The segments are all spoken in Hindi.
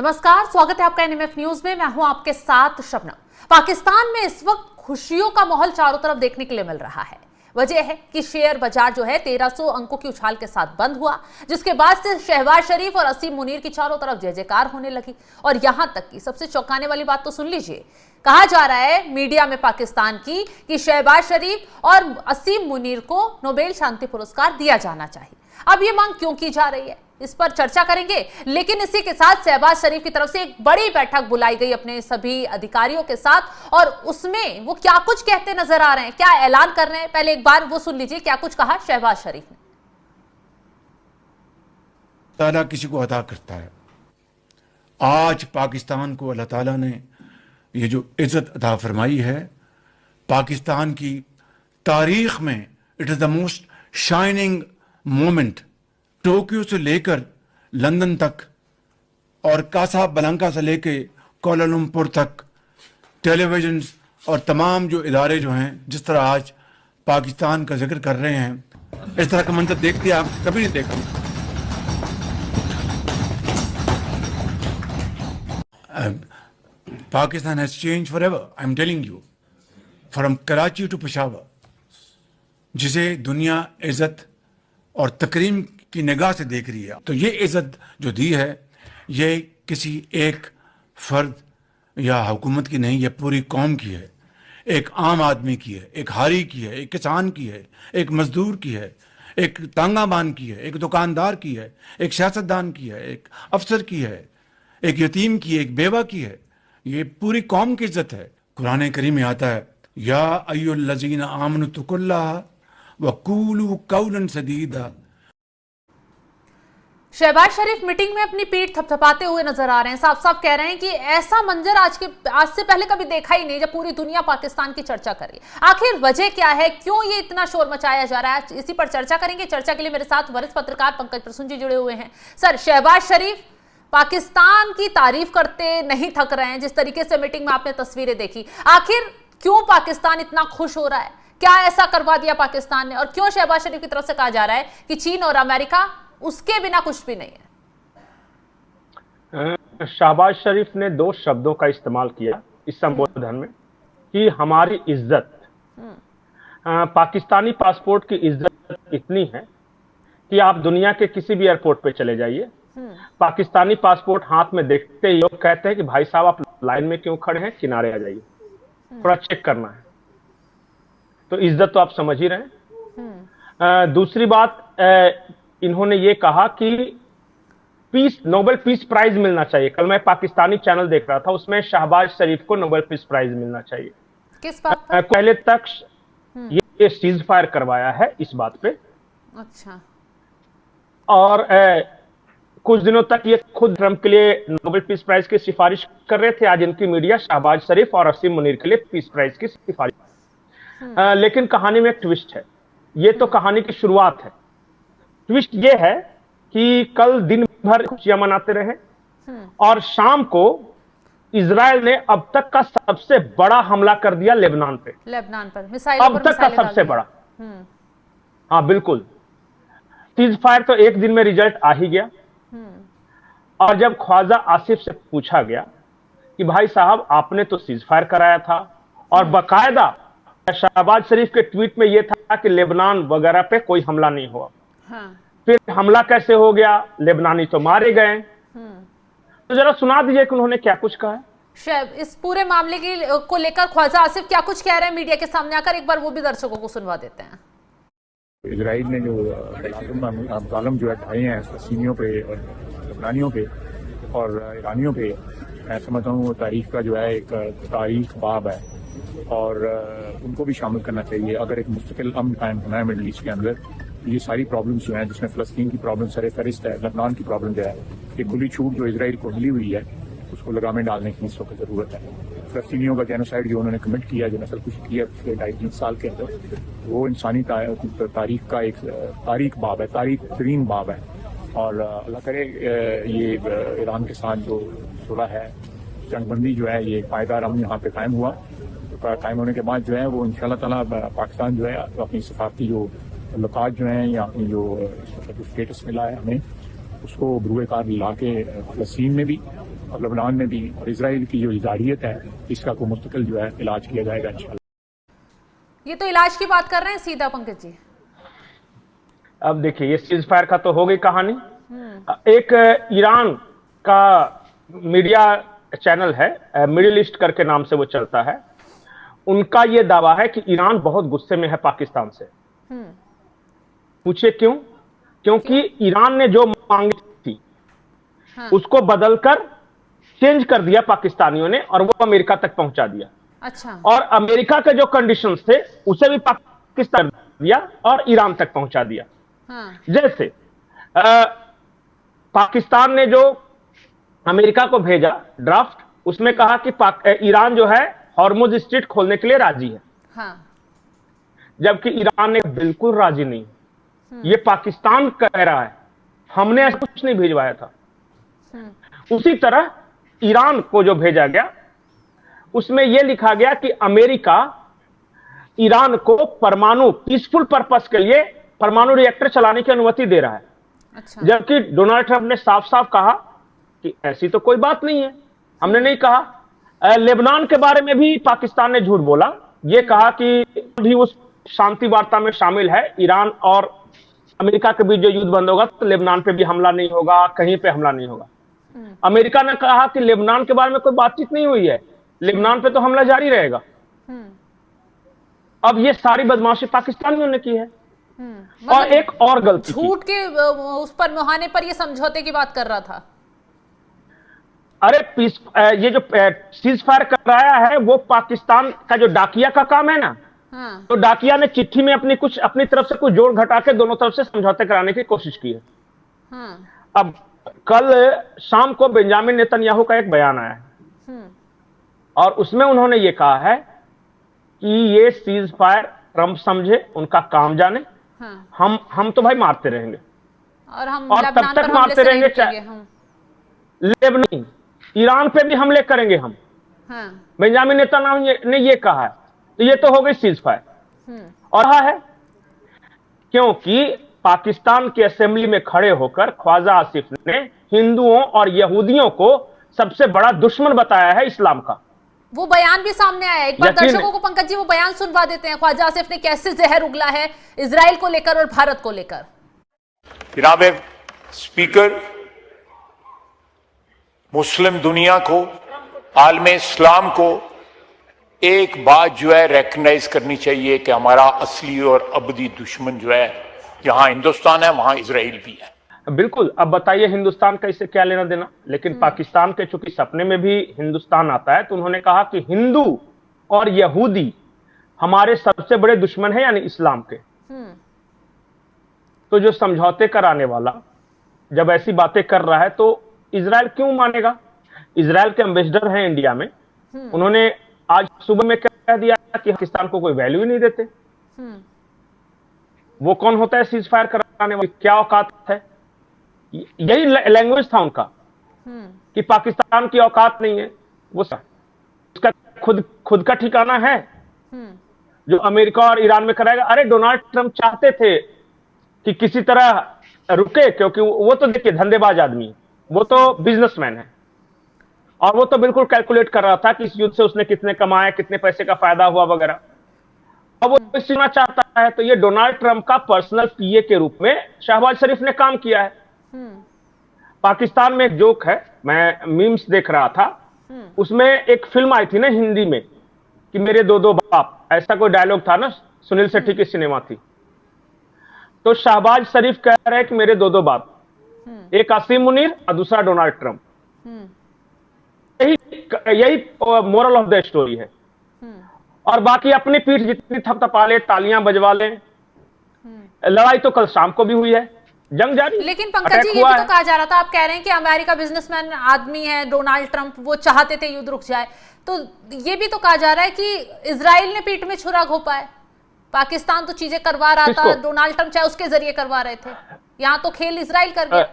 नमस्कार, स्वागत है आपका एनएमएफ न्यूज में। मैं हूं आपके साथ शबनम। पाकिस्तान में इस वक्त खुशियों का माहौल चारों तरफ देखने के लिए मिल रहा है। वजह है कि शेयर बाजार जो है 1300 अंकों की उछाल के साथ बंद हुआ, जिसके बाद से शहबाज शरीफ और असीम मुनीर की चारों तरफ जय जयकार होने लगी। और यहां तक कि सबसे चौंकाने वाली बात तो सुन लीजिए, कहा जा रहा है मीडिया में पाकिस्तान की कि शहबाज शरीफ और असीम मुनीर को नोबेल शांति पुरस्कार दिया जाना चाहिए। अब ये मांग क्यों की जा रही है, इस पर चर्चा करेंगे। लेकिन इसी के साथ शहबाज शरीफ की तरफ से एक बड़ी बैठक बुलाई गई अपने सभी अधिकारियों के साथ, और उसमें वो क्या कुछ कहते नजर आ रहे हैं, क्या ऐलान कर रहे हैं, पहले एक बार वो सुन लीजिए क्या कुछ कहा शहबाज शरीफ ने। ताला किसी को अता करता है। आज पाकिस्तान को अल्लाह ताला ने ये जो इज्जत अता फरमाई है, पाकिस्तान की तारीख में it is the most shining moment. Tokyo से लेकर लंदन तक और कासाब्लांका से लेकर कोलालमपुर तक टेलीविजन और तमाम जो इदारे जो हैं, जिस तरह आज पाकिस्तान का जिक्र कर रहे हैं, इस तरह का मंजर देखते आप कभी नहीं देखा। Pakistan has change forever, I am telling you, from Karachi to Peshawar, जिसे दुनिया इज्जत और तकरीम की निगाह से देख रही है। तो ये इज्जत जो दी है, ये किसी एक फर्द या हुकूमत की नहीं, ये पूरी कौम की है। एक आम आदमी की है, एक हारी की है, एक किसान की है, एक मजदूर की है, एक तांगाबान की है, एक दुकानदार की है, एक सियासतदान की है, एक अफसर की है, एक यतीम की है, एक बेवा की है। ये पूरी कौम की इज्जत है। कुरान करीम में आता है, या अय्युहल्लज़ीना आमनु तक़ुल्लाह वक़ूलू क़ौलन सदीदा। शहबाज शरीफ मीटिंग में अपनी पीठ थपथपाते हुए नजर आ रहे हैं। साफ साफ कह रहे हैं कि ऐसा मंजर आज से पहले कभी देखा ही नहीं जब पूरी दुनिया पाकिस्तान की चर्चा कर रही है। आखिर वजह क्या है, क्यों ये इतना शोर मचाया जा रहा है, इसी पर चर्चा करेंगे। चर्चा के लिए मेरे साथ वरिष्ठ पत्रकार पंकज प्रसून जी जुड़े हुए हैं। सर, शहबाज शरीफ पाकिस्तान की तारीफ करते नहीं थक रहे हैं, जिस तरीके से मीटिंग में आपने तस्वीरें देखी। आखिर क्यों पाकिस्तान इतना खुश हो रहा है, क्या ऐसा करवा दिया पाकिस्तान ने, और क्यों शहबाज शरीफ की तरफ से कहा जा रहा है कि चीन और अमेरिका उसके बिना कुछ भी नहीं है। शहबाज शरीफ ने दो शब्दों का इस्तेमाल किया इस संबोधन में कि हमारी इज्जत, पाकिस्तानी पासपोर्ट की इज्जत इतनी है कि आप दुनिया के किसी भी एयरपोर्ट पे चले जाइए, पाकिस्तानी पासपोर्ट हाथ में देखते ही लोग कहते हैं कि भाई साहब आप लाइन में क्यों खड़े हैं, किनारे आ जाइए, थोड़ा चेक करना है। तो इज्जत तो आप समझ ही रहे हैं। दूसरी बात, इन्होंने ये कहा कि नोबेल पीस प्राइज मिलना चाहिए। कल मैं पाकिस्तानी चैनल देख रहा था, उसमें शहबाज शरीफ को नोबेल पीस प्राइज मिलना चाहिए। किस बात पर? पहले तक ये सीज फायर करवाया है इस बात पे। अच्छा। और कुछ दिनों तक ये खुद ट्रंप के लिए नोबेल पीस प्राइज की सिफारिश कर रहे थे। आज इनकी मीडिया शहबाज शरीफ और असीम मुनीर के लिए पीस प्राइज की सिफारिश। लेकिन कहानी में एक ट्विस्ट है। ये तो कहानी की शुरुआत है। ट्विस्ट ये है कि कल दिन भर खुशियां मनाते रहे और शाम को इजराइल ने अब तक का सबसे बड़ा हमला कर दिया लेबनान पर मिसाइल, अब तक का सबसे बड़ा। हाँ बिल्कुल, सीज फायर तो एक दिन में रिजल्ट आ ही गया। और जब ख्वाजा आसिफ से पूछा गया कि भाई साहब आपने तो सीज फायर कराया था, और बाकायदा शहबाज शरीफ के ट्वीट में यह था कि लेबनान वगैरह पे कोई हमला नहीं हुआ। हाँ। फिर हमला कैसे हो गया, लेबनानी तो मारे गए। तो जरा सुना दीजिए कि उन्होंने क्या कुछ कहा है। इस पूरे मामले को लेकर ख्वाजा आसिफ क्या कुछ कह रहे हैं मीडिया के सामने आकर, एक बार वो भी दर्शकों को सुनवा देते हैं। इजराइल ने जो ज़ालिम जो है ढाए हैं फलस्तीनियों पे और लबनानियों पे और ईरानियों पे, मैं समझता हूँ तारीख का जो है एक तारीख बाब है, और उनको भी शामिल करना चाहिए। अगर एक मुस्तकिल अमन कायम होना है मिडल ईस्ट के अंदर, ये सारी प्रॉब्लम्स जो हैं, जिसमें फ़लस्तीन की प्रॉब्लम सर फहरिस्त है, लबनान की प्रॉब्लम जो है, ये खुली छूट जो इजराइल को मिली हुई है, उसको लगामे डालने की इस वक्त ज़रूरत है। फ़लस्तीनियों का जेनोसाइड जो उन्होंने कमिट किया, जो नस्लकुशी किया पिछले 2.5-3 साल के अंदर, वो इंसानी तारीख का एक तारीख बाब है, तारीख तरीन बाब है। और अल्लाह करे ये ईरान के साथ जो सुलह है, जंगबंदी जो है, ये पायदार अमन यहाँ पे कायम हुआ। कायम होने के बाद जो है वो इंशाअल्लाह ताला पाकिस्तान जो है अपनी सफारती जो लकात जो हैं या अपनी जो स्टेटस मिला है हमें, उसको बरूए कार ला के फ़लस्तीन में भी और लेबनान में भी, और इसराइल की जो जारियत है इसका को मुस्तकिल जो है इलाज किया जाएगा इंशाल्लाह। ये तो इलाज की बात कर रहे हैं सीधा पंकज जी। अब देखिए, ये सीज फायर का तो हो गई कहानी। एक ईरान का मीडिया चैनल है, मिडिल ईस्ट करके नाम से वो चलता है, उनका ये दावा है कि ईरान बहुत गुस्से में है पाकिस्तान से। पूछिए क्यों? क्योंकि ईरान ने जो मांगी थी उसको बदलकर चेंज कर दिया पाकिस्तानियों ने, और वो अमेरिका तक पहुंचा दिया। अच्छा। और अमेरिका के जो कंडीशंस थे उसे भी पाकिस्तान दिया और ईरान तक पहुंचा दिया। जैसे पाकिस्तान ने जो अमेरिका को भेजा ड्राफ्ट, उसमें कहा कि ईरान जो है हॉर्मुज स्ट्रीट खोलने के लिए राजी है। जबकि ईरान ने बिल्कुल राजी नहीं। ये पाकिस्तान कह रहा है हमने ऐसा कुछ नहीं भिजवाया था। उसी तरह ईरान को जो भेजा गया उसमें यह लिखा गया कि अमेरिका ईरान को परमाणु पीसफुल पर्पस के लिए परमाणु रिएक्टर चलाने की अनुमति दे रहा है। अच्छा। जबकि डोनाल्ड ट्रंप ने साफ साफ कहा कि ऐसी तो कोई बात नहीं है, हमने नहीं कहा। लेबनान के बारे में भी पाकिस्तान ने झूठ बोला, यह कहा कि भी उस शांति वार्ता में शामिल है, ईरान और अमेरिका के बीच जो युद्ध बंद होगा तो लेबनान पे भी हमला नहीं होगा, कहीं पे हमला नहीं होगा। अमेरिका ने कहा कि लेबनान के बारे में कोई बातचीत नहीं हुई है, लेबनान पे तो हमला जारी रहेगा। अब ये सारी बदमाशी पाकिस्तानियों ने की है। और एक और गलती, झूठ के उस पर मुहाने पर ये समझौते की बात कर रहा था। अरे ये जो सीज फायर कराया है वो पाकिस्तान का जो डाकिया का काम है ना, तो डाकिया ने चिट्ठी में अपनी तरफ से कुछ जोड़ घटा के दोनों तरफ से समझौते कराने की कोशिश की है। अब कल शाम को बेंजामिन नेतन्याहू का एक बयान आया है और उसमें उन्होंने ये कहा है कि ये सीज फायर ट्रंप समझे, उनका काम जाने, हम तो भाई मारते रहेंगे और तब तक मारते रहेंगे। लेबनान, ईरान पे भी हमले करेंगे हम। बेंजामिन नेतन्याहू ने ये कहा है, तो ये तो हो गई सीज फायर। और है क्योंकि पाकिस्तान की असेंबली में खड़े होकर ख्वाजा आसिफ ने हिंदुओं और यहूदियों को सबसे बड़ा दुश्मन बताया है इस्लाम का। वो बयान भी सामने आया। एक बार दर्शकों को पंकज जी वो बयान सुनवा देते हैं, ख्वाजा आसिफ ने कैसे जहर उगला है इजराइल को लेकर और भारत को लेकर। जनाब स्पीकर, मुस्लिम दुनिया को, आलमे इस्लाम को एक बात जो है रिकग्नाइज करनी चाहिए कि हमारा असली और अबदी दुश्मन जो है, जहां हिंदुस्तान है वहां इजराइल भी है। बिल्कुल। अब बताइए हिंदुस्तान का इससे क्या लेना देना। लेकिन पाकिस्तान के चूंकि सपने में भी हिंदुस्तान आता है, तो उन्होंने कहा कि हिंदू और यहूदी हमारे सबसे बड़े दुश्मन है, यानी इस्लाम के। तो जो समझौते कराने वाला जब ऐसी बातें कर रहा है तो इजराइल क्यों मानेगा? इजराइल के एम्बेसडर हैं इंडिया में, उन्होंने आज सुबह में कह दिया कि पाकिस्तान को कोई वैल्यू ही नहीं देते। वो कौन होता है सीज फायर कराने वाला? क्या औकात है? यही लैंग्वेज था उनका कि पाकिस्तान की औकात नहीं है। वो उसका खुद का ठिकाना है जो अमेरिका और ईरान में कराएगा। अरे डोनाल्ड ट्रंप चाहते थे कि किसी तरह रुके, क्योंकि वो तो देखिए धंधेबाज आदमी है, वो तो बिजनेसमैन है, और वो तो बिल्कुल कैलकुलेट कर रहा था कि इस युद्ध से उसने कितने कमाए, कितने पैसे का फायदा हुआ वगैरह। और वो सुनना चाहता है, तो ये डोनाल्ड ट्रंप का पर्सनल पीए के रूप में शहबाज शरीफ ने काम किया है। पाकिस्तान में एक जोक है, मैं मीम्स देख रहा था, उसमें एक फिल्म आई थी ना हिंदी में कि मेरे दो दो बाप, ऐसा कोई डायलॉग था ना, सुनील शेट्टी की सिनेमा थी। तो शहबाज शरीफ कह रहे हैं कि मेरे दो दो बाप, एक आसिम मुनीर और दूसरा डोनाल्ड ट्रंप। यही मोरल ऑफ द स्टोरी है। और बाकी अपनी पीठ जितनी थपथपा ले, तालियां बजवा ले। लड़ाई तो कल शाम को भी हुई है, जंग जारी। लेकिन पंकज जी ये भी तो कहा जा रहा था, आप कह रहे हैं कि अमेरिका बिजनेसमैन आदमी है डोनाल्ड ट्रंप, वो चाहते थे युद्ध रुक जाए, तो ये भी तो कहा जा रहा है कि इजराइल ने पीठ में छुरा घोंपा है। पाकिस्तान तो चीजें करवा रहा था, डोनाल्ड ट्रंप चाहे उसके जरिए करवा रहे थे, यहां तो खेल इजराइल कर गया।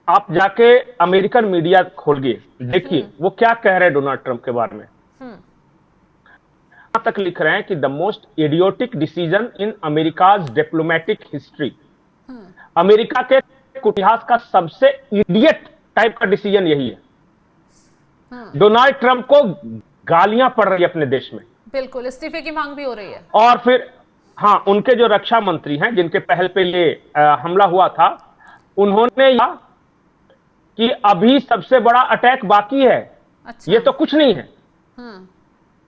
आप जाके अमेरिकन मीडिया खोलिए, देखिए वो क्या कह रहे हैं डोनाल्ड ट्रंप के बारे में। तक लिख रहे हैं कि the most idiotic decision in America's diplomatic history. America के इतिहास का सबसे इडियट टाइप का डिसीजन यही है। डोनाल्ड ट्रंप को गालियां पड़ रही है अपने देश में, बिल्कुल इस्तीफे की मांग भी हो रही है। और फिर हाँ, उनके जो रक्षा मंत्री हैं जिनके पहल पे ये हमला हुआ था, उन्होंने कहा कि अभी सबसे बड़ा अटैक बाकी है। अच्छा। ये तो कुछ नहीं है।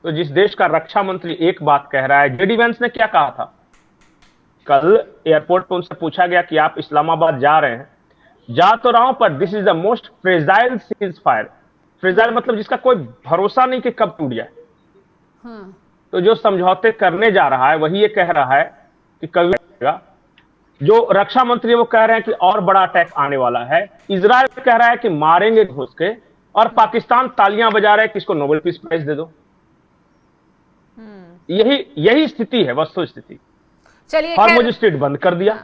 तो जिस देश का रक्षा मंत्री एक बात कह रहा है, जेडी वेंस ने क्या कहा था कल एयरपोर्ट पर, उनसे पूछा गया कि आप इस्लामाबाद जा रहे हैं, जा तो रहा हूं पर this is the most fragile cease fire. Fragile मतलब जिसका कोई भरोसा नहीं कि कब टूट जाए। तो जो समझौते करने जा रहा है वही ये कह रहा है कि कभी नहीं। जो रक्षा मंत्री वो कह रहे हैं कि और बड़ा अटैक आने वाला है। इजराइल कह रहा है कि मारेंगे घुस के, और पाकिस्तान तालियां बजा रहा है कि इसको नोबेल पीस प्राइज दे दो। यही स्थिति है, वस्तु स्थिति। चलिए, हॉर्मुज स्ट्रेट बंद कर दिया।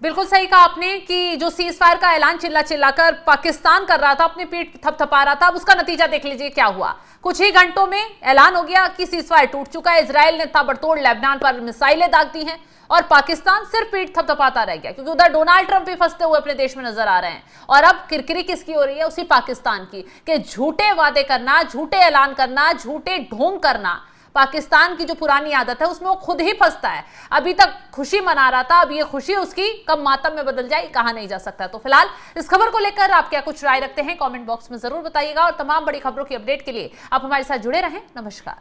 बिल्कुल सही कहा आपने कि जो सीज फायर का ऐलान चिल्ला चिल्लाकर पाकिस्तान कर रहा था, अपनी पीठ थपथपा रहा था, अब उसका नतीजा देख लीजिए क्या हुआ। कुछ ही घंटों में ऐलान हो गया कि सीज फायर टूट चुका है। इजराइल ने ताबड़तोड़ लेबनान पर मिसाइलें दाग दी हैं और पाकिस्तान सिर्फ पीठ थपथपाता रह गया, क्योंकि उधर डोनाल्ड ट्रंप भी फंसते हुए अपने देश में नजर आ रहे हैं। और अब किरकिरी किसकी हो रही है? उसी पाकिस्तान की, कि झूठे वादे करना, झूठे ऐलान करना, झूठे ढोंग करना। पाकिस्तान की जो पुरानी आदत है उसमें वो खुद ही फंसता है। अभी तक खुशी मना रहा था, अब ये खुशी उसकी कब मातम में बदल जाए कहा नहीं जा सकता। तो फिलहाल इस खबर को लेकर आप क्या कुछ राय रखते हैं कमेंट बॉक्स में जरूर बताइएगा, और तमाम बड़ी खबरों की अपडेट के लिए आप हमारे साथ जुड़े रहें। नमस्कार।